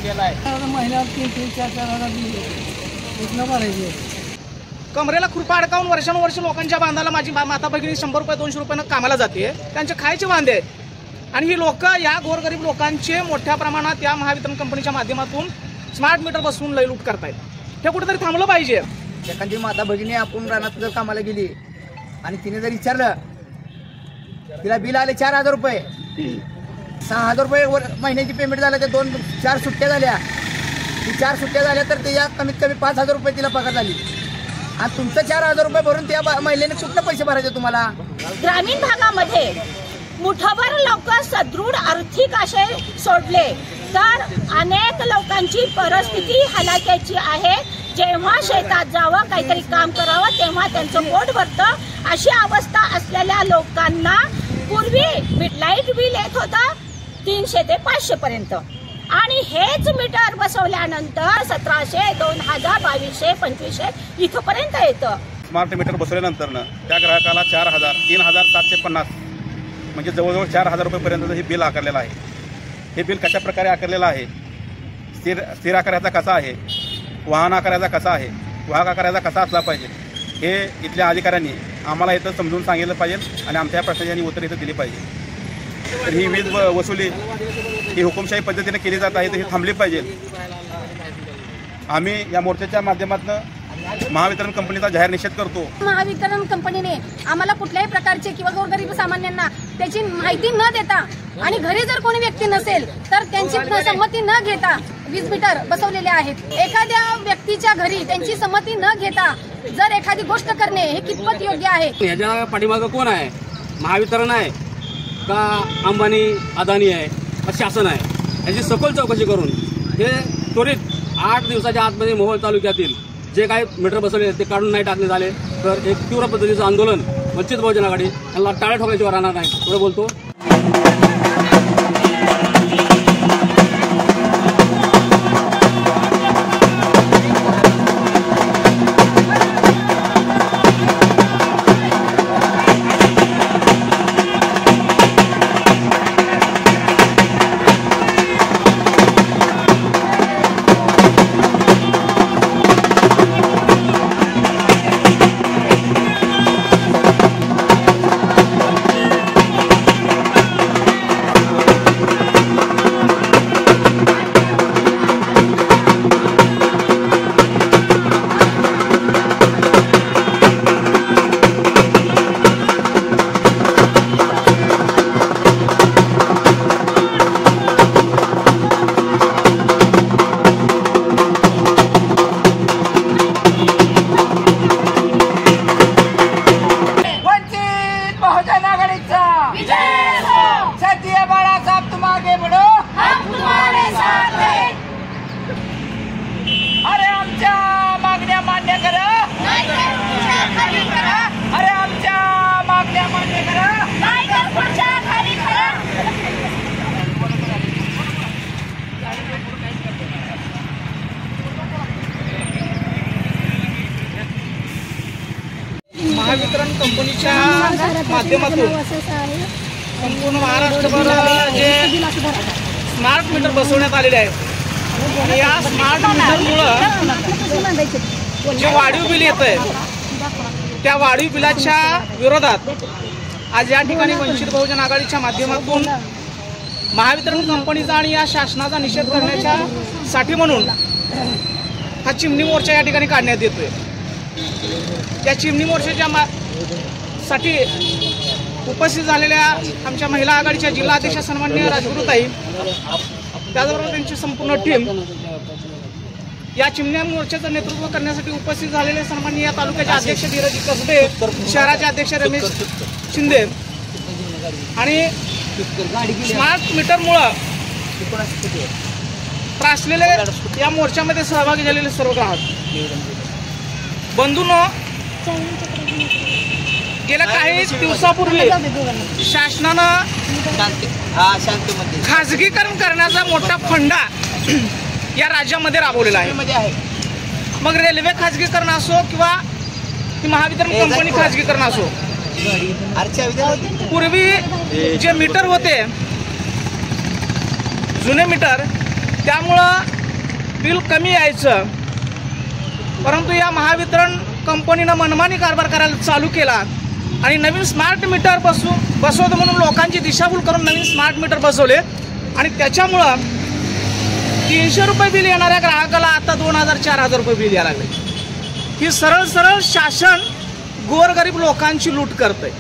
केला आहे। महिन्यात 3-4 हजार भरायचे। कमरेला खुरपा अडकावून वर्षानुवर्ष लोकांच्या बांधाला माझी माता भगिनी 100 रुपये 200 रुपयानं कामाला जाते, त्यांचे खायचे वांदे आहेत। आणि ही लोक या गोरगरीब लोकांचे मोठ्या प्रमाणात या महावितरण कंपनीच्या माध्यमातून स्मार्ट मीटर बसवून लूट करतायत। हे कुठेतरी थांबलं पाहिजे। एखादी माता भगिनी आपण रानात जर कामाला गेली आणि तिने जर विचारलं, तिला बिल आले 4000 रुपये, 6000 रुपये महिन्याची पेमेंट झालं, ते 2-4 सुट्ट्या झाल्या, 4 सुट्ट्या झाल्या तर त्याच्या कमीत कमी 5000 रुपये तिला पगार झाली। आणि तुमचं 4000 रुपये भरून त्या महिलेने कुठले पैसे भरायचे तुम्हाला? ग्रामीण भागामध्ये मुठभर लोक सदृढ आर्थिक असे सोडले तर अनेक लोकांची परिस्थिती हलाखीची आहे। जेव्हा शेतात जावं काहीतरी काम करावं तेव्हा त्यांचं पोट भरतं, अशी अवस्था असलेल्या लोकांना पूर्वी लाईट बिल येत होतं 300 ते 500 पर्यंत, आणि हेच मीटर बसवल्यानंतर 1700, 2000, 2200, 2500 इथपर्यंत येतं। स्मार्ट मीटर बसवल्यानंतर त्या ग्राहकाला 4000, 3750 म्हणजे जवळजवळ 4000 रुपयेपर्यंत हे बिल आकारलेलं आहे। हे बिल कशा प्रकारे आकारलेलं आहे, स्थिर आकाराचा कसा आहे, वाहन आकाराचा कसा आहे, वाहक आकाराचा कसा असला पाहिजे, हे इथल्या अधिकाऱ्यांनी आम्हाला इथं समजून सांगितलं पाहिजे आणि आमच्या प्रश्नांची उत्तर इथं दिली पाहिजे। तर ही वीज वसुली ही हुकुमशाही पद्धतीने केली जात आहे, तर ही थांबली पाहिजे। आम्ही या मोर्चाच्या माध्यमातून महावितरण कंपनीचा जाहीर निषेध करतो। महावितरण कंपनीने आम्हाला कुठल्याही प्रकारचे किंवा गोरगरीब सामान्यांना त्याची माहिती न देता आणि घरी जर कोणी व्यक्ती नसेल तर त्यांची संमती न घेता वीज मीटर बसवलेले आहेत। एखाद्या व्यक्तीच्या घरी त्यांची संमती न घेता जर एखादी गोष्ट करणे हे कितपत योग्य आहे? ह्याच्या पाठीमागं कोण आहे? महावितरण आहे का अंबानी अदानी आहे का शासन आहे? याची सखोल चौकशी करून हे त्वरित 8 दिवसाच्या आतमध्ये मोहोळ तालुक्यातील जे काही मीटर बसवले ते काढून नाही टाकण्यात आले तर एक तीव्र पद्धतीचं आंदोलन वंचित बहुजन आघाडी यांना टाळ्या ठोकल्याशिवाय राहणार नाही, एवढं बोलतो। अरे आमच्या मागण्या मान्य करा, अरे आमच्या मागण्या मान्य करा। महावितरण कंपनीच्या माध्यमातून संपूर्ण महाराष्ट्रभर जे स्मार्ट मीटर बसवण्यात आलेले आहेत आणि या स्मार्ट मीटरमुळं जे वाढीव बिल येत आहे त्या वाढीव बिलाच्या विरोधात आज या ठिकाणी वंचित बहुजन आघाडीच्या माध्यमातून महावितरण कंपनीचा आणि या शासनाचा निषेध करण्याच्या साठी म्हणून हा चिमणी मोर्चा या ठिकाणी काढण्यात येतोय। या चिमणी मोर्चाच्या साठी उपस्थित झालेल्या आमच्या महिला आघाडीच्या जिल्हाध्यक्ष सन्माननीय राजगुरुताई, त्याचबरोबर त्यांची संपूर्ण टीम, या चिमण्या मोर्चाचं नेतृत्व करण्यासाठी उपस्थित झालेले सन्माननीय तालुक्याचे अध्यक्ष धीरज कसबे, शहराचे अध्यक्ष रमेश शिंदे आणि स्मार्ट मीटरमुळं त्रासलेले या मोर्चामध्ये सहभागी झालेले सर्व ग्राहक बंधूंनो, गेल्या काही दिवसापूर्वी शासनानं खाजगीकरण करण्याचा मोठा फंडा या राज्यामध्ये राबवलेला आहे। मग रेल्वे खाजगीकरण असो किंवा महावितरण कंपनी खाजगीकरण असो, पूर्वी जे मीटर होते जुने मीटर, त्यामुळं बिल कमी यायचं, परंतु या महावितरण कंपनीनं मनमानी कारभार करायला चालू केला आणि नवीन स्मार्ट मीटर बसवतो म्हणून लोकांची दिशाभूल करून नवीन स्मार्ट मीटर बसवले आणि त्याच्यामुळं 300 रुपये बिल येणाऱ्या ग्राहकाला आता 2000-4000 रुपये बिल यायला लागले. ही सरळ शासन गोरगरीब लोकांची लूट करतंय.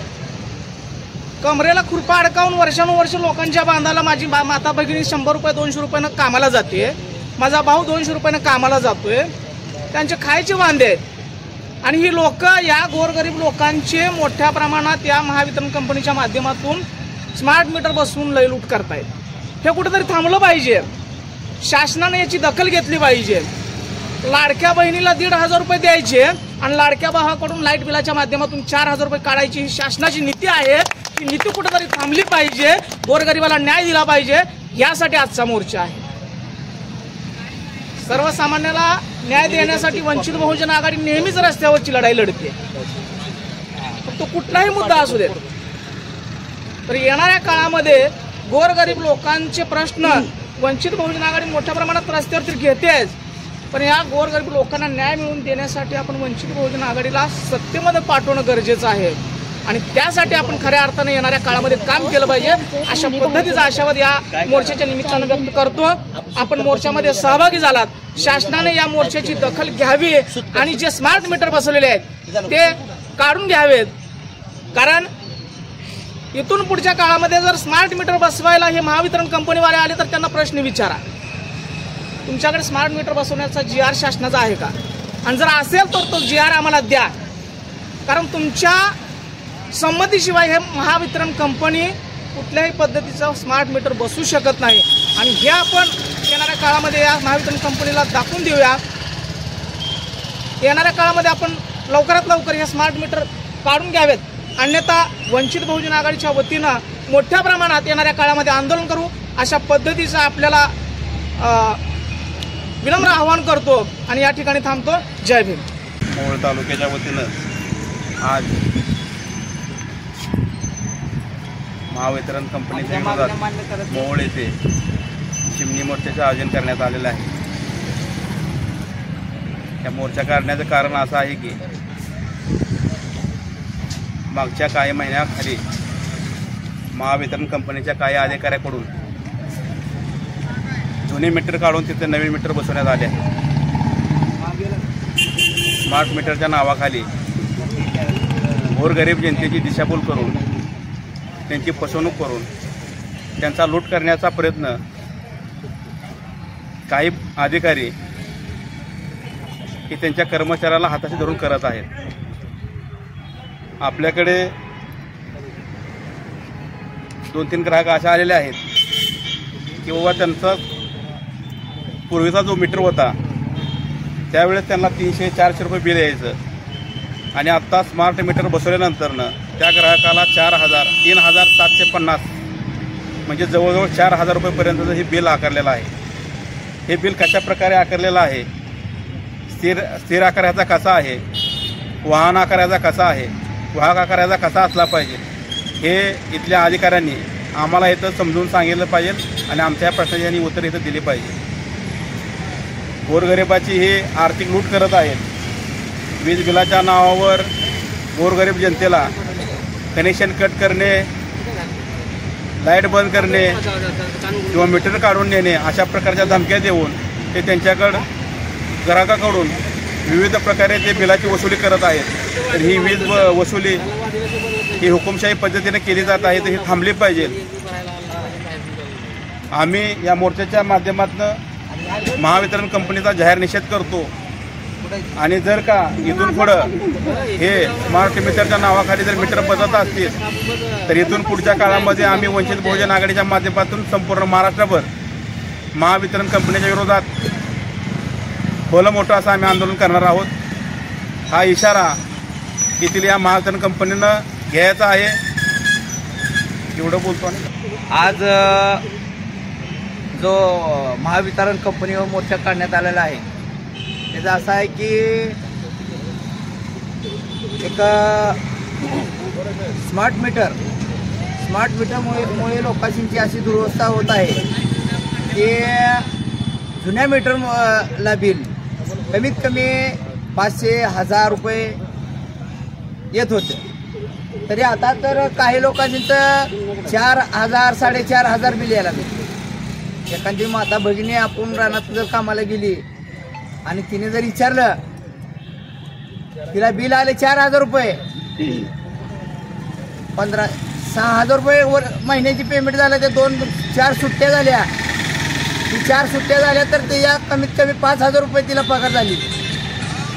कमरेला खुरपा अडकावून वर्षानुवर्ष लोकांच्या बांधाला माझी माता भगिनी 100 रुपये 200 रुपयानं कामाला जाते, माझा भाऊ 200 रुपयानं कामाला जातोय, त्यांचे खायचे वांदे आहेत आणि ही लोक या गोरगरीब लोकांचे मोठ्या प्रमाणात या महावितरण कंपनीच्या माध्यमातून स्मार्ट मीटर बसवून लय लूट करतायत. हे कुठेतरी थांबलं पाहिजे. शासनाने याची दखल घेतली पाहिजे. लाडक्या बहिणीला 1,500 रुपये द्यायचे आणि लाडक्या भावाकडून लाईट बिलाच्या माध्यमातून 4,000 रुपये काढायची ही शासनाची नीती आहे. ही नीती कुठेतरी थांबली पाहिजे. गोरगरिबाला न्याय दिला पाहिजे. यासाठी आजचा मोर्चा आहे. सर्वसामान्याला न्याय देण्यासाठी वंचित बहुजन आघाडी नेहमीच रस्त्यावरची लढाई लढते. तो कुठलाही मुद्दा असू दे. तर येणाऱ्या काळामध्ये गोरगरीब लोकांचे प्रश्न वंचित बहुजन आघाडी मोठ्या प्रमाणात रस्त्यावरती घेतेच, पण या गोरगरीब लोकांना न्याय मिळवून देण्यासाठी आपण वंचित बहुजन आघाडीला सत्तेमध्ये पाठवणं गरजेचं आहे आणि त्यासाठी आपण खऱ्या अर्थाने येणाऱ्या काळामध्ये काम केलं पाहिजे. अशा पद्धतीचा आशावाद या मोर्चाच्या निमित्तानं व्यक्त करतो. आपण मोर्चामध्ये सहभागी झालात. शासनाने या मोर्चाची दखल घ्यावी आणि जे स्मार्ट मीटर बसवलेले आहेत ते काढून घ्यावेत. कारण इथून पुढच्या काळामध्ये जर स्मार्ट मीटर बसवायला हे महावितरण कंपनीवाले आले तर त्यांना प्रश्न विचारा, तुमच्याकडे स्मार्ट मीटर बसवण्याचा GR शासनाचा आहे का, आणि जर असेल तर तो GR आम्हाला द्या. कारण तुमच्या संमतीशिवाय हे महावितरण कंपनी कुठल्याही पद्धतीचं स्मार्ट मीटर बसवू शकत नाही आणि हे आपण येणाऱ्या काळामध्ये या महावितरण कंपनीला दाखवून देऊया. येणाऱ्या काळामध्ये आपण लवकरात लवकर हे स्मार्ट मीटर काढून घ्यावेत, अन्यथा वंचित बहुजन आघाडीच्या वतीनं मोठ्या प्रमाणात येणाऱ्या काळामध्ये आंदोलन करू. अशा पद्धतीचं आपल्याला विनम्र आवाहन करतो आणि या ठिकाणी थांबतो. जय भीम. मोहोळ तालुक्याच्या वतीनं आज महावितरण कंपनीच्या विरोधात मोहोळ येथे चिमणी मोर्चाचे आयोजन करण्यात आलेलं आहे. या मोर्चा काढण्याचं कारण असं आहे की मागच्या काही महिन्याखाली महावितरण कंपनीच्या काही अधिकाऱ्याकडून जुने मीटर काढून तिथे नवीन मीटर बसवण्यात आले आहे. स्मार्ट मीटरच्या नावाखाली गोरगरीब जनतेची दिशाभूल करून त्यांची फसवणूक करून त्यांचा लूट करण्याचा प्रयत्न काही अधिकारी हे त्यांच्या कर्मचाऱ्याला हाताशी धरून करत आहेत. आपल्याकडे 2-3 ग्राहक असे आलेले आहेत की बाबा त्यांचा पूर्वीचा जो मीटर होता त्यावेळेस त्यांना 300-400 रुपये बिल यायचं आणि आत्ता स्मार्ट मीटर बसवल्यानंतरनं त्या ग्राहकाला 4,000, 3,750 म्हणजे जवळजवळ 4,000 रुपयेपर्यंतचं हे बिल आकारलेलं आहे. हे बिल कशा प्रकारे आकारलेलं आहे, स्थिर आकाराचा कसा आहे, वाहन आकाराचा कसा आहे, वाहक आकाराचा कसा असला पाहिजे, हे इथल्या अधिकाऱ्यांनी आम्हाला इथं समजून सांगितलं पाहिजे आणि आमच्या प्रश्नाची उत्तर इथं दिली पाहिजे. गोरगरिबाची हे आर्थिक लूट करत आहेत. वीज बिलाच्या नावावर गोरगरीब जनतेला कनेक्शन कट करणे, लाईट बंद करणे किंवा मीटर काढून नेणे अशा प्रकारच्या धमक्या देऊन ते त्यांच्याकडं ग्राहकाकडून विविध प्रकारे ते बिलाची वसुली करत आहेत. तर ही वीज वसुली ही हुकुमशाही पद्धतीने केली जात आहे, तर ही थांबली पाहिजे. आम्ही या मोर्चाच्या माध्यमातून महावितरण कंपनीचा जाहीर निषेध करतो आणि जर का इथून पुढं हे स्मार्ट मीटरच्या नावाखाली जर मीटर बदलत असतील तर इथून पुढच्या काळामध्ये आम्ही वंचित बहुजन आघाडीच्या माध्यमातून संपूर्ण महाराष्ट्रभर महावितरण कंपनीच्या विरोधात भलं मोठं असं आम्ही आंदोलन करणार आहोत. हा इशारा येथील या महावितरण कंपनीनं घ्यायचा आहे. एवढं बोलतो. आज जो महावितरण कंपनीवर मोर्चा काढण्यात आलेला आहे त्याचं असं आहे की एक स्मार्ट मीटरमुळे लोकांची अशी दुरवस्था होत आहे की जुन्या मीटरला बिल कमीत कमी 500-1000 रुपये येत होते, तरी आता तर काही लोकांचं 4000 4500 बिल यायला लागले। एखादी माता भगिनी आपण रानात जर कामाला गेली आणि तिने जर विचारलं, तिला बिल आले 4000 रुपये, 6,000 रुपये वर महिन्याची पेमेंट झालं, ते 4 सुट्ट्या झाल्या, 4 सुट्ट्या झाल्या तर त्या कमीत कमी 5000 रुपये तिला पगार झाली।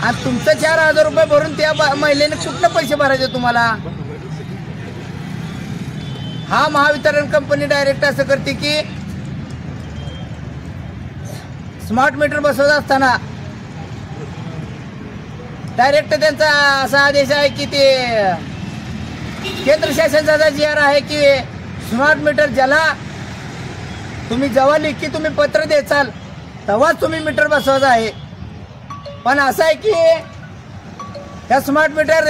आणि तुमचं 4000 रुपये भरून त्या महिलेने कुठले पैसे भरायचे तुम्हाला? हा महावितरण कंपनी डायरेक्ट असं करते की स्मार्ट मीटर बसवत असताना डायरेक्ट त्यांचा असा आदेश आहे की ते केंद्र शासनाचा GR आहे की स्मार्ट मीटर ज्याला तुम्ही जेव्हा लिखी तुम्ही पत्र द्याल तेव्हाच तुम्ही मीटर बसवायचं आहे। पण असं आहे की त्या स्मार्ट मीटर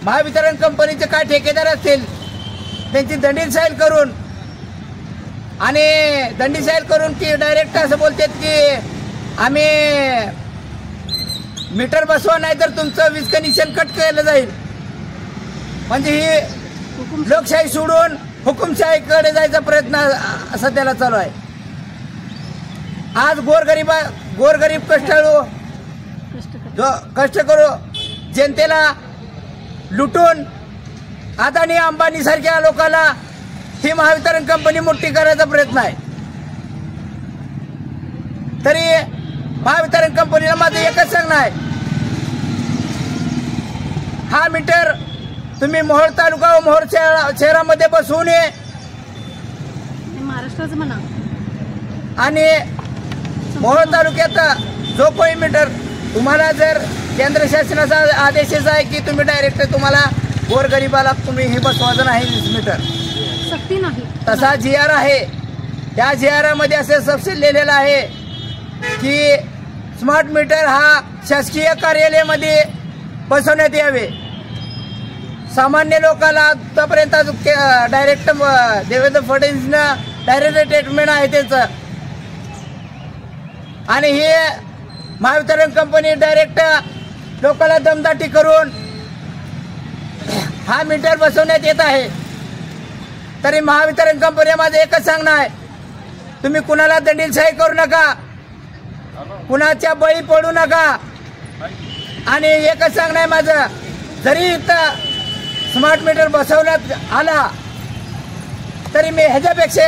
महावितरण कंपनीचे काय ठेकेदार असतील त्यांची दंडीशाही करून आणि दंडीशाही करून की डायरेक्ट असं बोलतात की आम्ही मीटर बसवा, नाही तर तुमचं वीज कनेक्शन कट केलं जाईल। म्हणजे ही लोकशाही सोडून हुकुमशाहीकडे जायचा प्रयत्न सध्याला चालू आहे। आज गोरगरीब कष्टकरू जनतेला लुटून अदानी अंबानी सारख्या लोकांना ही महावितरण कंपनी मोठी करायचा प्रयत्न आहे। तरी महावितरण कंपनीला माझं एकच सांगणं आहे, हा मीटर तुम्ही मोहोळ तालुका व मोहोळ शहरामध्ये बसवू नये महाराष्ट्राचं म्हणा। आणि मोहोळ तालुक्यात जो कोणी मीटर तुम्हाला जर केंद्र शासनाचा आदेशच आहे की तुम्ही डायरेक्ट तुम्हाला गोरगरिबाला तुम्ही हे बसवायचं नाही मीटर, सक्ती नाही, तसा GR आहे। त्या GR मध्ये असे सबसिडी लिहिलेलं आहे की स्मार्ट मीटर हा शासकीय कार्यालयामध्ये बसवण्यात यावे। सामान्य लोकांना आतापर्यंत डायरेक्ट देवेंद्र फडणवीसनं डायरेक्ट ट्रीटमेंट आहे त्याचं, आणि हे महावितरण कंपनी डायरेक्ट लोकांना दमदाटी करून हा मीटर बसवण्यात येत आहे। तरी महावितरण कंपनी माझं एकच सांगणं आहे, तुम्ही कुणाला दंडीशाही करू नका, कुणाच्या बळी पडू नका। आणि एकच सांगणं आहे माझं, जरी इथं स्मार्ट मीटर बसवण्यात आला तरी मी ह्याच्यापेक्षा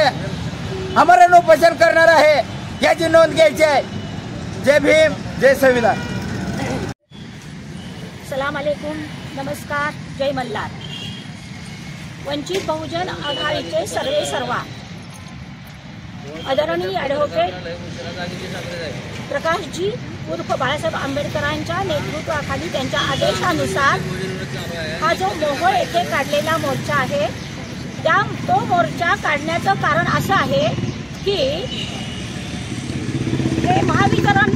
आमरण उपोषण करणार आहे, याची नोंद घ्यायची आहे। जय भीम, जय संविधान। सलाम अलैकुम, नमस्कार, जय मल्हार। वंचित बहुजन आघाडीचे सर्वा आदरणीय ॲडव्होकेट प्रकाशजी उर्फ बाळासाहेब आंबेडकरांच्या नेतृत्वाखाली त्यांच्या आदेशानुसार हा जो मोहोळ येथे काढलेला मोर्चा आहे, तो मोर्चा काढण्याचं कारण असं आहे की हे महावितरण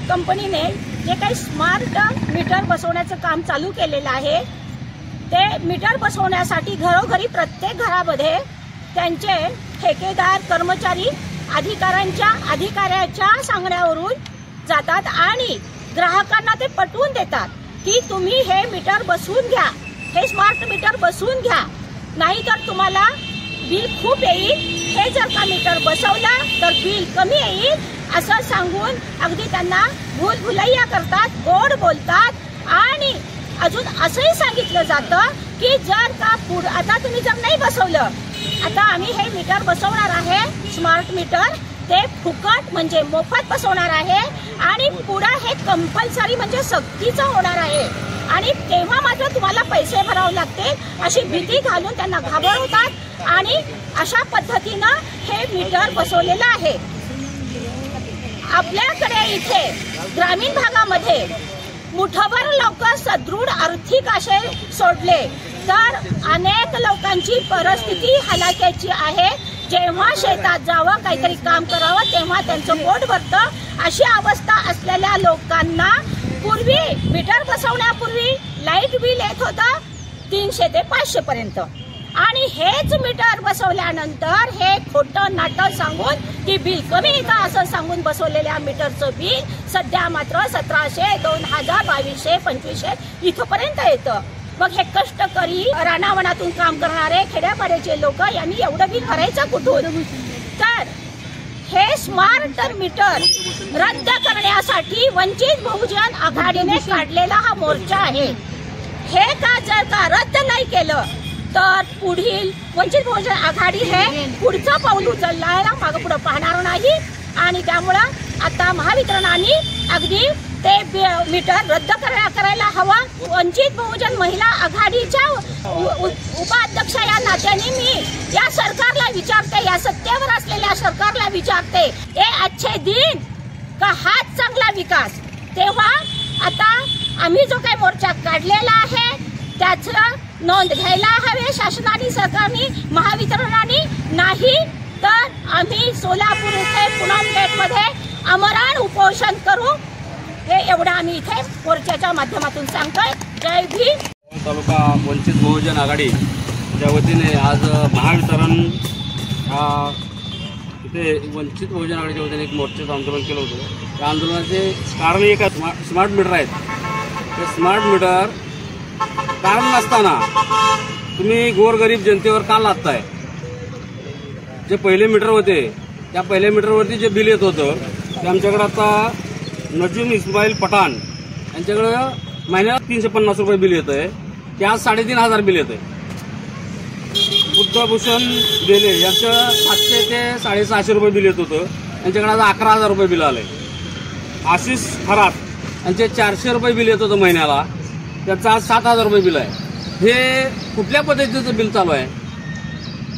कंपनीने जे काही स्मार्ट मीटर बसवण्याचं काम चालू केलेलं आहे, ते मीटर बसवण्यासाठी घरोघरी प्रत्येक घरामध्ये त्यांचे ठेकेदार कर्मचारी अधिकाऱ्याच्या सांगण्यावरून जातात आणि ग्राहकांना ते पटवून देतात की तुम्ही हे मीटर बसवून घ्या, हे स्मार्ट मीटर बसवून घ्या, नाहीतर तुम्हाला बिल खूप येईल, हे जर का मीटर बसवलं तर बिल कमी येईल असं सांगून अगदी त्यांना भूलभुलैया करतात, गोड बोलतात। आणि अजून असंही सांगितलं जातं की जर का आता तुम्ही जर नाही बसवलं, आता आम्ही हे मीटर बसवणार आहे स्मार्ट मीटर, ते फुकट म्हणजे मोफत बसवणार आहे आणि पुढे हे कंपल्सरी म्हणजे सक्तीचं होणार आहे आणि तेव्हा मात्र तुम्हाला पैसे भरावे लागतील अशी भीती घालून त्यांना घाबरवतात आणि अशा पद्धतीनं हे मीटर बसवलेलं आहे। आपल्याकडे इथे ग्रामीण भागामध्ये मुठभर लोक सदृढ आर्थिक असे सोडले तर अनेक लोकांची परिस्थिती हलाखीची आहे। जेव्हा शेतात जावं काहीतरी काम करावं तेव्हा त्यांचं पोट भरतं, अशी अवस्था असलेल्या लोकांना पूर्वी मीटर बसवण्यापूर्वी लाईट बिल येत होतं 300 ते 500 पर्यंत आणि हेच मीटर बसवल्यानंतर हे खोटं नाटक सांगून की बिल कमी येतं असं सांगून बसवलेल्या मीटरचं बिल सध्या मात्र 1700, 2000, 2200, 2500 इथपर्यंत येतं. मग हे कष्टकरी रानावनातून काम करणारे खेड्यापाड्याचे लोक यांनी एवढं बिल भरायचं कुठून? तर हे स्मार्ट मीटर रद्द करण्यासाठी वंचित बहुजन आघाडीने काढलेला हा मोर्चा आहे. हे का जर का रद्द नाही केलं तर पुढील वंचित बहुजन आघाडी हे पुढचं पाऊल उचलण्याला मागं पुढं पाहणार नाही. आणि त्यामुळं आता महावितरणाने अगदी ते मीटर रद्द करायला हवा. वंचित बहुजन महिला आघाडीच्या उपाध्यक्ष या नात्याने मी या सरकारला विचारते, या सत्तेवर असलेल्या सरकारला विचारते, हे अच्छे दिन का हाच चांगला विकास? तेव्हा आता आम्ही जो काही मोर्चा काढलेला आहे त्याचं नोंद घ्यायला हवे शासनाने, सरकारने, महावितरणाने. नाही तर आम्ही सोलापूर येथे पूनम गेटमध्ये आमरण उपोषण करू. हे एवढं आम्ही इथे मोर्चाच्या माध्यमातून सांगतोय. जय भीम. तालुका वंचित बहुजन आघाडीच्या वतीने आज महावितरण इथे वंचित बहुजन आघाडीच्या वतीने एक मोर्चाचं आंदोलन केलं होतं. त्या आंदोलनाचे कारण एक स्मार्ट मीटर आहेत. ते स्मार्ट मीटर कारण नसताना तुम्ही गोरगरीब जनतेवर का लादताय? जे पहिले मीटर होते त्या पहिल्या मीटरवरती जे बिल येत होतं ते आमच्याकडे आता नजीम इस्माईल पठाण यांच्याकडं महिन्याला 350 रुपये बिल येत आहे. ते आज 3500 बिल येत आहे. बुद्धभूषण बेले यांचं 700 ते 650 रुपये बिल येत होतं. यांच्याकडे आज 11000 रुपये बिल आलंय. आशिष खरात यांचे 400 रुपये बिल येत होतं महिन्याला, त्याचं आज 7000 रुपये बिल आहे. हे कुठल्या पद्धतीचं बिल चालू आहे?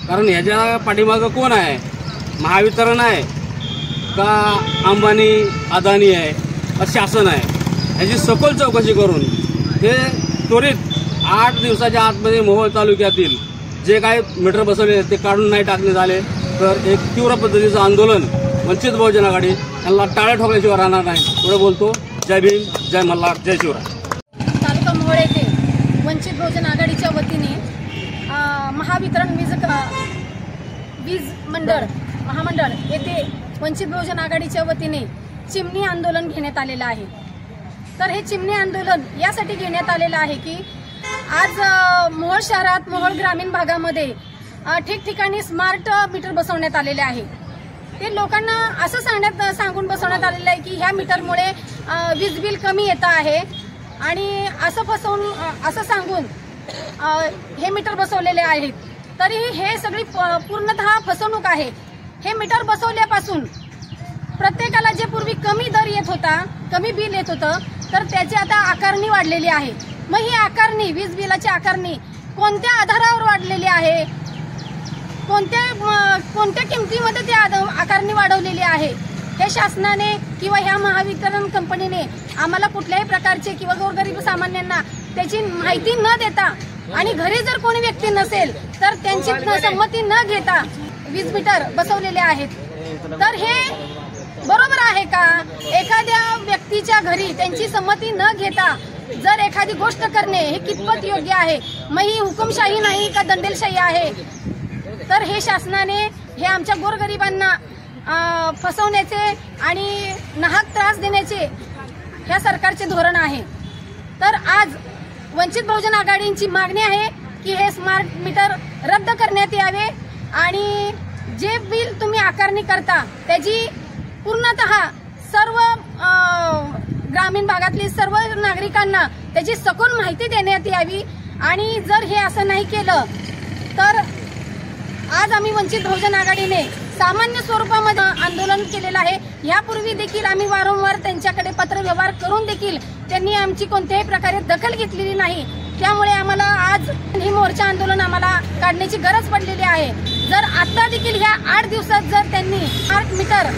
कारण ह्याच्या पाठीमागं कोण आहे? महावितरण आहे का अंबानी अदानी आहे का शासन आहे? ह्याची सखोल चौकशी करून हे त्वरित 8 दिवसाच्या आतमध्ये मोहोळ तालुक्यातील जे काही मीटर बसवले ते काढून नाही टाकण्यात आले तर एक तीव्र पद्धतीचं आंदोलन वंचित बहुजन आघाडी यांना टाळ्या ठोकल्याशिवाय राहणार नाही. एवढं बोलतो. जय भीम, जय मल्हार, जय शिवराय. तालुका मोहोळ येथे वंचित बहुजन आघाडीच्या वतीने महावितरण वीज महामंडळ येथे वंचित बहुजन आघाडीच्या वतीने चिमणी आंदोलन घेण्यात आलेलं आहे. तर हे चिमणी आंदोलन यासाठी घेण्यात आलेलं आहे की आज मोहोळ शहरात, मोहोळ ग्रामीण भागामध्ये ठिकठिकाणी स्मार्ट मीटर बसवण्यात आलेले आहे. ते लोकांना असं सांगून बसवण्यात आलेलं आहे की ह्या मीटरमुळे वीज बिल कमी येतं आहे आणि असं सांगून हे मीटर बसवलेले आहेत. तरी हे सगळी पूर्णतः फसवणूक आहे. हे मीटर बसवल्यापासून प्रत्येकाला जे पूर्वी कमी दर येत होता, कमी बिल येत होतं, तर त्याची आता आकारणी वाढलेली आहे. मग ही आकारणी, वीज बिलाची आकारणी कोणत्या आधारावर वाढलेली आहे? कोणत्या किमतीमध्ये ती आकारणी वाढवलेली आहे? हे शासनाने किंवा ह्या महावितरण कंपनीने आम्हाला कुठल्याही प्रकारचे किंवा गोरगरीब सामान्यांना त्याची माहिती न देता आणि घरी जर कोणी व्यक्ती नसेल तर त्यांची संमती न घेता वीज मीटर बसवलेले आहेत. तर हे बरोबर आहे का? एखाद्या व्यक्तीच्या घरी त्यांची संमती न घेता जर एखादी गोष्ट करणे हे कितपत योग्य आहे? मग ही हुकुमशाही नाही का दंडेलशाही आहे? तर हे शासनाने हे आमच्या गोरगरिबांना फसवण्याचे आणि नाहक त्रास देण्याचे ह्या सरकारचे धोरण आहे. तर आज वंचित बहुजन आघाडींची मागणी आहे की हे स्मार्ट मीटर रद्द करण्यात यावे आणि जे बिल तुम्ही आकारणी करता त्याची पूर्णतः सर्व ग्रामीण भागातली सर्व नागरिकांना त्याची सखोल माहिती देण्यात यावी. आणि जर हे असं नाही केलं तर आज आम्ही वंचित बहुजन आघाडीने सामान्य स्वरूपामध्ये आंदोलन केलेलं आहे. यापूर्वी देखील आम्ही वारंवार त्यांच्याकडे पत्रव्यवहार करून देखील त्यांनी आमची कोणत्याही प्रकारे दखल घेतलेली नाही. त्यामुळे आम्हाला आज ही मोर्चा आंदोलन आम्हाला काढण्याची गरज पडलेली आहे. जर आता देखील ह्या 8 दिवसात जर त्यांनी स्मार्ट मीटर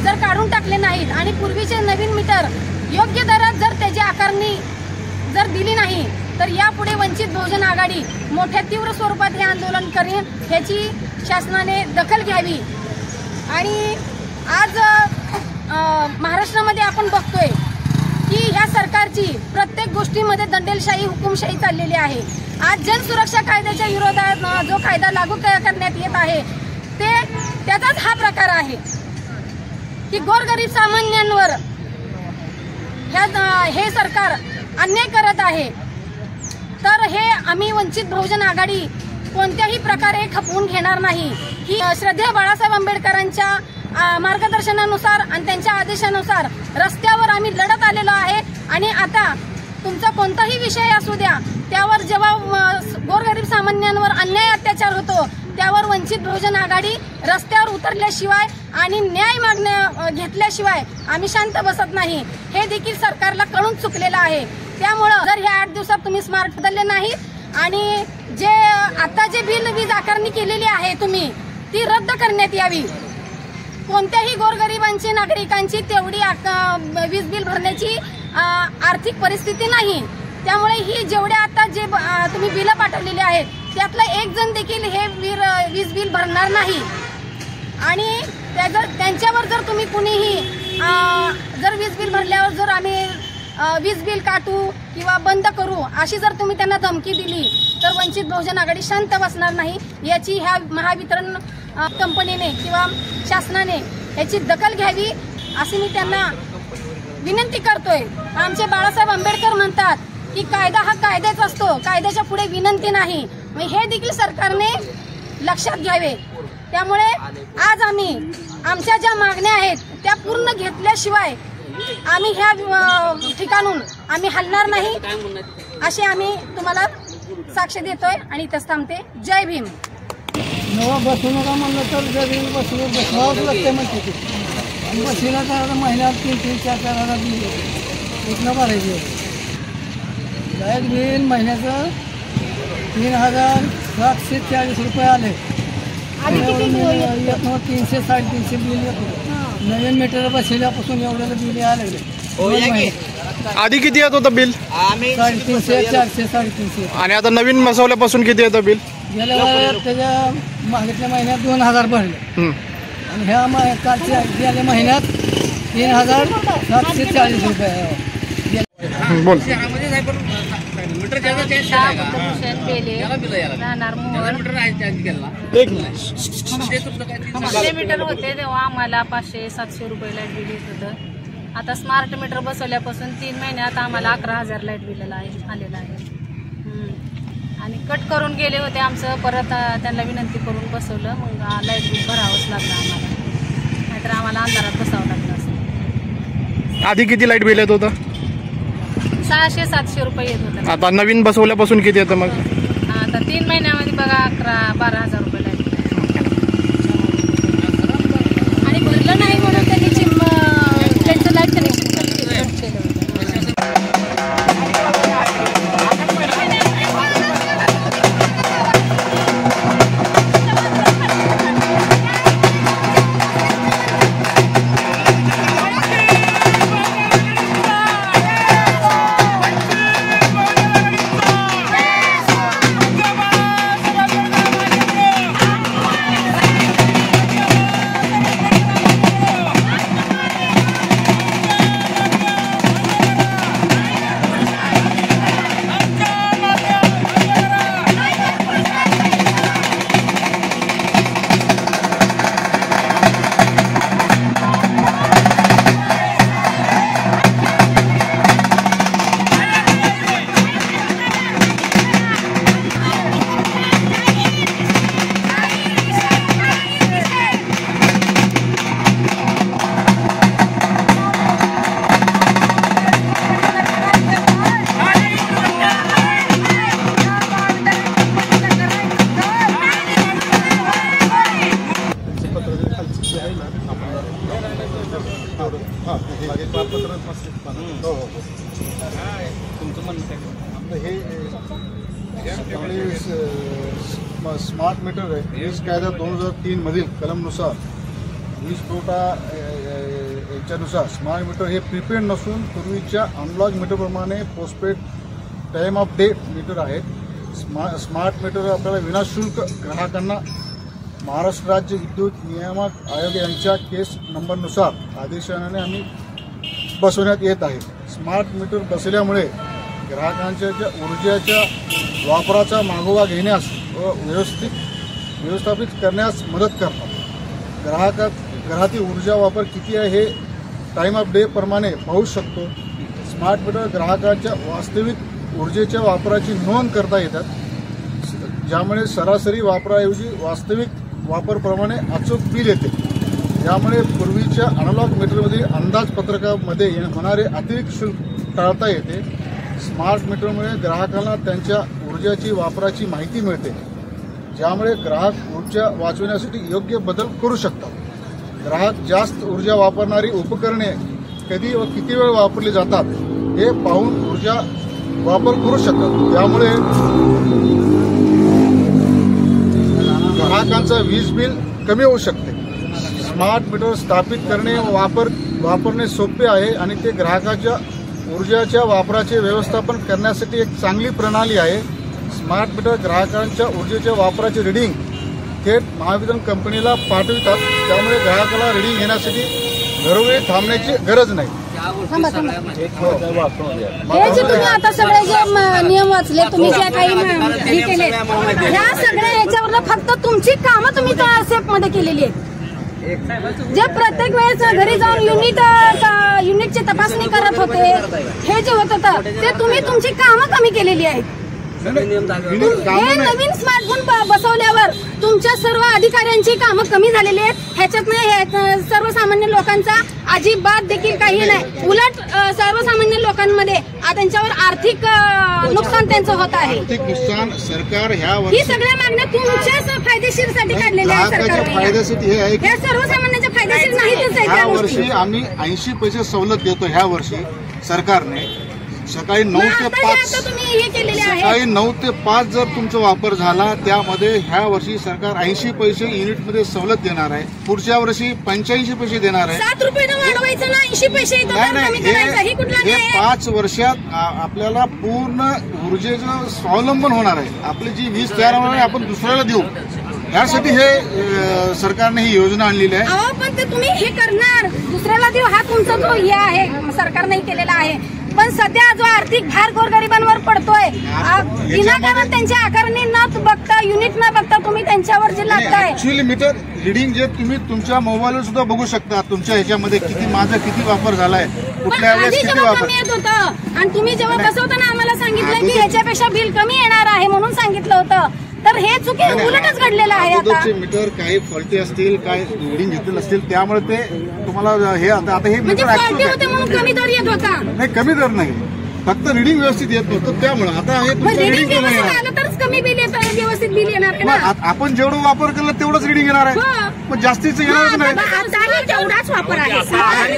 जर काढून टाकले नाहीत आणि पूर्वीचे नवीन मीटर योग्य दरात जर त्याची आकारणी जर दिली नाही तर यापुढे वंचित बहुजन आघाडी मोठ्या तीव्र स्वरूपात हे आंदोलन करेल. ह्याची शासनाने दखल घ्यावी. आणि आज महाराष्ट्रामध्ये आपण बघतोय की ह्या सरकारची प्रत्येक गोष्टीमध्ये दंडेलशाही, हुकुमशाही चाललेली आहे. आज जनसुरक्षा कायद्याच्या विरोधात जो कायदा लागू करण्यात येत आहे त्याचाच हा प्रकार आहे की गोरगरीब सामान्यांवर हे सरकार अन्याय करत आहे। तर हे आम्ही वंचित बहुजन आघाडी कोणत्याही प्रकारे खपवून घेणार नाही। ही श्रद्धेय बाळासाहेब आंबेडकरांच्या मार्गदर्शनानुसार आणि त्यांच्या आदेशानुसार रस्त्यावर आम्ही लढत आलेलो आहे आणि आता तुमचा कोणताही विषय असू द्या त्यावर जेव्हा गोरगरीब सामान्यांवर अन्याय अत्याचार होतो त्यावर वंचित बहुजन आघाडी रस्त्यावर उतरल्याशिवाय आणि न्याय मागण्या घेतल्याशिवाय आम्ही शांत बसत नाही। हे देखील सरकारला कळून चुकलेलं आहे। त्यामुळं जर ह्या 8 दिवसात तुम्ही स्मार्ट बदलले नाही आणि जे आता जे बिल वीज आकारणी केलेली आहे तुम्ही ती रद्द करण्यात यावी। कोणत्याही गोरगरिबांची नागरिकांची तेवढी वीज बिल भरण्याची आर्थिक परिस्थिती नाही। त्यामुळे ही जेवढ्या आता जे तुम्ही बिल पाठवलेली आहेत त्यातला एक जण देखील हे वीज बिल भरणार नाही आणि त्यांच्यावर जर तुम्ही कुणीही जर वीज बिल भरल्यावर जर आम्ही वीज बिल काटू किंवा बंद करू अशी जर तुम्ही त्यांना धमकी दिली तर वंचित बहुजन आघाडी शांत बसणार नाही। याची ह्या महावितरण कंपनीने किंवा शासनाने याची दखल घ्यावी अशी मी त्यांना विनंती करतोय। आमचे बाळासाहेब आंबेडकर म्हणतात की कायदा हा कायद्याच असतो, कायद्याच्या पुढे विनंती नाही। हे देखील सरकारने लक्षात घ्यावे। त्यामुळे आज आम्ही आमच्या ज्या मागण्या आहेत त्या पूर्ण घेतल्याशिवाय आम्ही ह्या ठिकाणून आम्ही हलणार नाही अशी आम्ही तुम्हाला साक्ष देतोय आणि इथंच थांबते। जय भीम। नवा बसू नका म्हणलं तर जरी बसवावंच लागते म्हणते ते आणि बसीला तर महिन्यात 3-3, 4-4 हजार बिल इथनं भरायचे। लाईट बिल महिन्याचं 3,740 रुपये आले। 300-350 बिल येतो। नवीन मीटर बसल्यापासून एवढ्याला बिल यायला लागले। आधी किती येत होतं बिल? 350, 400, 350 आणि आता नवीन बसवल्यापासून किती येतं बिल? गेल्या वेळेस त्याच्या मागच्या महिन्यात 2,000 भरले आणि ह्या कालच्या गेल्या महिन्यात 3,740 रुपये। बोल। मीटर होते तेव्हा आम्हाला 500-700 रुपये लाईट बिल येत होतं। आता स्मार्ट मीटर बसवल्यापासून 3 महिन्यात आम्हाला 11,000 लाईट बिल आलेलं आहे आणि कट करून गेले होते आमचं। परत त्यांना विनंती करून बसवलं, मग लाईट बिल भरावंच लागलं आम्हाला, नाहीतर आम्हाला अंधारात बसावं लागलं असं। आधी किती लाईट बिल येत होतं? 600-700 रुपये येत होतं। आता नवीन बसवल्यापासून किती येतं मग? आता 3 महिन्यामध्ये बघा 11-12,000 रुपये लाईट बिल आणि भरलं नाही म्हणून त्यांनी त्यांचं लाईट कनेक्शन कट केलं होतं। स्मार्ट मीटर आहे वीज कायदा 2003 मधील कलमनुसार वीज पुरवठा याच्यानुसार स्मार्ट मीटर हे प्रीपेड नसून पूर्वीच्या अनलॉग मीटरप्रमाणे postpaid time of day meter आहेत। स्मार्ट मीटर आपल्याला विनाशुल्क ग्राहकांना महाराष्ट्र राज्य विद्युत नियामक आयोग यांच्या केस नंबरनुसार आदेशाने आम्ही बसवण्यात येत आहे। स्मार्ट मीटर बसवल्यामुळे ग्राहकांच्या ज्या ऊर्जेच्या वापराचा मागोवा घेण्यास व व्यवस्थापित करण्यास मदत करतात. घरातील ऊर्जा वापर किती आहे हे टाईम ऑफ डे प्रमाणे पाहू शकतो. स्मार्ट मीटर ग्राहकांच्या वास्तविक ऊर्जेच्या वापराची नोंद करता येतात, ज्यामुळे सरासरी वापराऐवजी वास्तविक वापरप्रमाणे अचूक बिल येते. यामुळे पूर्वीच्या अॅनालॉग मीटरमधील अंदाजपत्रकामध्ये होणारे अतिरिक्त शुल्क टाळता येते. स्मार्ट मीटरमुळे ग्राहकांना त्यांच्या ऊर्जेची वापराची माहिती मिळते, ज्यामुळे ग्राहक ऊर्जा वाचवण्यासाठी योग्य बदल करू शकतात. ग्राहक जास्त ऊर्जा वापरणारी उपकरणे कधी व किती वेळ वापरली जातात हे पाहून ऊर्जा वापर करू शकतात. त्यामुळे ग्राहकांचं वीज बिल कमी होऊ शकते. स्मार्ट मीटर स्थापित करणे व वापरणे सोपे आहे आणि ते ग्राहकाच्या ऊर्जाच्या वापराचे व्यवस्थापन करण्यासाठी एक चांगली प्रणाली आहे. स्मार्ट मीटर ग्राहकांच्या ऊर्जेच्या वापराचे रिडिंग थेट महावितरण कंपनीला पाठवितात, त्यामुळे ग्राहकाला रिडिंग घेण्यासाठी घरोघरी थांबण्याची गरज नाही. हे जे तुम्ही आता सगळे जे नियम वाचले, तुम्ही जे काही हे केले, ह्या सगळ्या ह्याच्यावर फक्त तुमची कामं तुम्ही त्या सेफमध्ये केलेली आहेत. जे प्रत्येक वेळेस घरी जाऊन युनिटची तपासणी करत होते, हे जे होत होतं ते तुम्ही तुमची कामं कमी केलेली आहेत. हे नवीन स्मार्टफोन बसवल्यावर तुमच्या सर्व अधिकाऱ्यांची कामं कमी झालेली आहेत. ह्याच्यातनं सर्वसामान्य लोकांचा अजिबात देखील काही नाही. उलट सर्वसामान्य लोकांमध्ये त्यांच्यावर आर्थिक नुकसान त्यांचं होत आहे. आर्थिक नुकसान सरकार ही सगळ्या मागण्या तुमच्याच फायदेशीरसाठी काढलेल्या आहेत. फायद्यासाठी हे आहे हे सर्वसामान्याच्या फायदेशीर नाहीतच आहे. ह्या वर्षी आम्ही 80 पैसे सवलत देतो. ह्या वर्षी सरकारने सकाळी 9 ते 5 जर तुमचा वापर झाला, त्यामध्ये ह्या वर्षी सरकार 80 पैसे युनिटमध्ये सवलत देणार आहे. पुढच्या वर्षी 85 पैसे देणार आहे. 7 रुपये वाढवायचं ना 80 पैसे. हे 5 वर्षात आपल्याला पूर्ण ऊर्जेचं स्वावलंबन होणार आहे. आपली जी वीज तयार होणार आहे आपण दुसऱ्याला देऊ, यासाठी हे सरकारने ही योजना आणलेली आहे. पण ते तुम्ही हे करणार दुसऱ्याला देऊ, हा तुमचा जो हे आहे सरकारने केलेला आहे. पण सध्या जो आर्थिक भार गोरगरिबांवर पडतोय, विनाकारण त्यांच्या आकारणी न बघता, युनिट न बघता तुम्ही त्यांच्यावर जे लागताय. ऍक्च्युअली मीटर रिडिंग जे तुम्ही तुमच्या मोबाईलवर सुद्धा बघू शकता, तुमच्या ह्याच्यामध्ये माझा किती वापर झालाय, कुठल्या वेळेस किती वापर येत होतं. आणि तुम्ही जेव्हा बसवताना आम्हाला सांगितलं की ह्याच्यापेक्षा बिल कमी येणार आहे म्हणून सांगितलं होतं, तर हे चुकी उलटच घडलेलं आहे. आता मीटर काही फॉल्टी असतील, काही रिडिंग घेतलेलं असतील, त्यामुळे ते तुम्हाला हे आता हे मीटर फॉल्टी होते म्हणून कमी दर येत होता. नाही, कमी दर नाही, फक्त रिडिंग व्यवस्थित येत नव्हतं, त्यामुळे आता हे रिडिंग आलं तरच कमी बिल येत, व्यवस्थित बिल येणार आहे ना. आपण जेवढं वापर केलं तेवढंच रिडिंग येणार आहे, पण जास्तीचं येणार नाही. तेवढाच वापर आहे,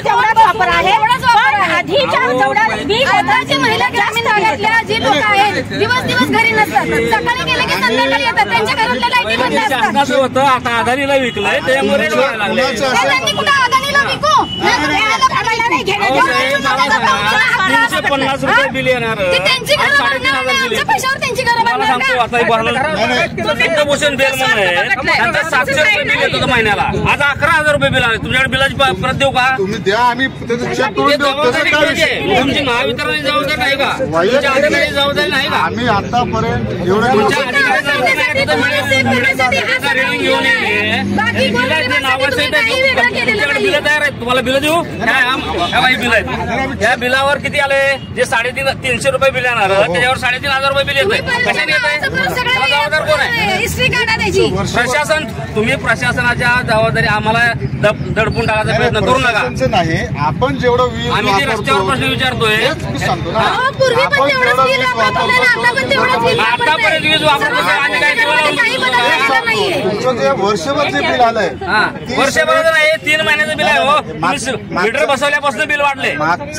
तेवढाच वापर आहे. आताच्या महिला ग्रामीण भागातल्या जे लोक आहेत दिवस घरी नसतात, सकाळी गेले की संध्याकाळी येतात, त्यांच्या घरातल्या लाईटी बंद असतात. होतं आता अदानीला विकलाय, त्यामुळे त्यांनी कुठं अदानीला विकू? 350 रुपये बिल येणार. त्यांची घरं भरणार, आमच्या पैशावर त्यांची घरं भरणार. पोषण बिल म्हणून आहे, त्यांचा 700 रुपये बिल येत होतं महिन्याला. आज 11,000 रुपये बिल आले. तुमच्याकडे बिलाची परत देऊ का? तुम्ही द्या, आम्ही चेक करून देऊ. तुमची महावितरणाची जबाबदारी नाही का? तुमच्या अधिकाऱ्याची जबाबदारी नाही का? आम्ही आतापर्यंत एवढ्या रिडिंग घेऊन येणे तुमच्याकडे बिल तयार आहेत, तुम्हाला बिल देऊ. बिल आहेत, या बिलावर किती आले? जे 350 रुपये बिल येणार, त्याच्यावर 3,500 रुपये बिल येते. कशाने येते? जबाबदार कोण आहे? प्रशासन. तुम्ही प्रशासनाच्या जबाबदारी आम्हाला दडपून टाकायचा प्रयत्न करू नका. नाही, आपण जेवढं आम्ही जे रस्त्यावर प्रश्न विचारतोय, आतापर्यंत वीज वापरतो आम्ही काय तुमचं जे वर्षभर जे बिल आलंय, वर्षभर नाही 3 महिन्याचं बिल आहे. हो, मीटर बसवल्यापासून बिल वाढले.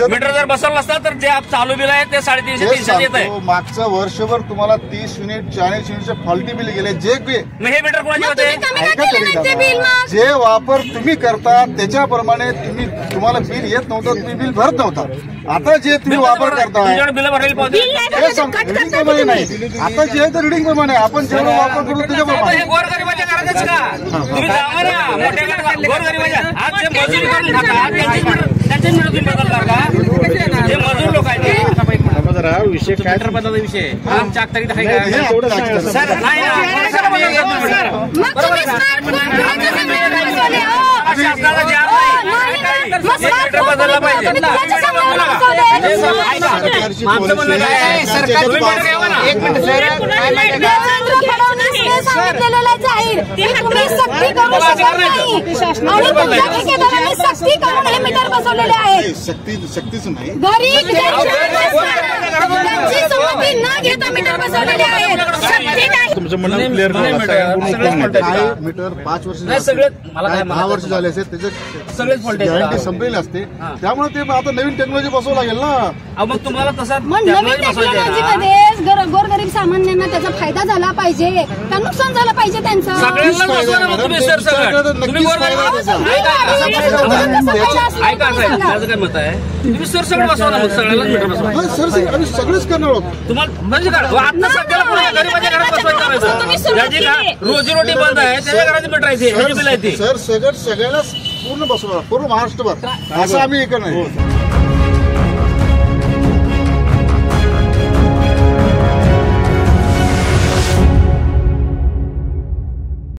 मीटर जर बसवलं असतं तर जे चालू बिल आहे ते 350 येत आहे. मागचं वर्षभर तुम्हाला 30 युनिट 40 युनिटचे फॉल्टी बिल गेले. जे हे मीटर कोणाचे होते? जे वापर तुम्ही करता त्याच्याप्रमाणे तुम्हाला बिल येत नव्हतं, तुम्ही बिल भरत नव्हता. आता जे तुम्ही वापर करताय बिल भरायला पाहिजे. रिडिंग प्रमाणे नाही, आता जे आहे ते रिडिंग प्रमाणे. आपण जेवढं वापर करतो त्याच्याप्रमाणे. गोरगरिबाच्या घरातच का तुम्ही जावा ना, मोठ्या गोरगरिबाच्या. आज जे मजुरी करून खातात त्यांचे मीटर तुम्ही बदलणार का? जे मजूर लोक आहेत करा, विषय काय मीटर बदलाचा विषय आहे. आमच्या अखत्यारीत आहे नाही, हे का? तेवढं सांगा, सर. सर, नाही ना. मग तुम्ही स्मार्ट मीटरचं मीटर बसवले, हो. शासनाला जे हो, नाही. मग स्मार्ट मीटर बदलला पाहिजे. तुम्ही त्याच्या समोर बसवले. सरकारची आमचं म्हणणं policy काय आहे? आहे, सरकार तुम्ही मीटर घ्यावा ना. एक मिनिट सर, काय माहिती आहे का? देवेंद्र फडणवीसने सांगितलेलं आहे जाहीर की तुम्ही सक्ती करू शकत नाही आणि तुमच्या ठेकेदारांनी सक्ती करून हे मीटर बसवलेले आहेत. सक्तीच नाही. घरी त्यांची संमती न घेता मीटर बसवलेले आहेत. सक्ती नाही. तुमचं म्हणणं क्लिअर करा. काय मीटर 5 वर्ष नाही, सगळे- मला काय 10 म्हणायचं वर्ष झाले असेल सगळेच त्याचे fault आहेत. गॅरंटी संपलेली असते. त्यामुळे ते आता नवीन टेक्नॉलॉजी बसवावं लागेल ना. अहो, मग तुम्हाला तसा मग नवीन टेक्नॉलॉजीमध्ये गोरगरीब सामान्यांना त्याचा फायदा झाला पाहिजे का नुकसान झालं पाहिजे त्यांचं. सगळ्यांना बसवा ना मग तुम्ही सर सगळं. तुम्ही बरोबर ऐका साहेब, माझं काय मत आहे, तुम्ही सर सगळं बसवा ना, मग सगळ्यालाच मीटर बसवा. हा, सर आम्ही सगळेच करणार आहोत. तुम्हाला म्हणजे काय आता सध्याला कोणा गरीबाच्या घरात बसवायचं करायचं. ज्याची का रोजीरोटी बंद आहे त्याच्या घरात मीटर आहे, ह्याची बिल आहे ती. सर सगळ्याला पूर्ण बसवणार, पूर्ण महाराष्ट्रभर असं आम्ही हे करणार.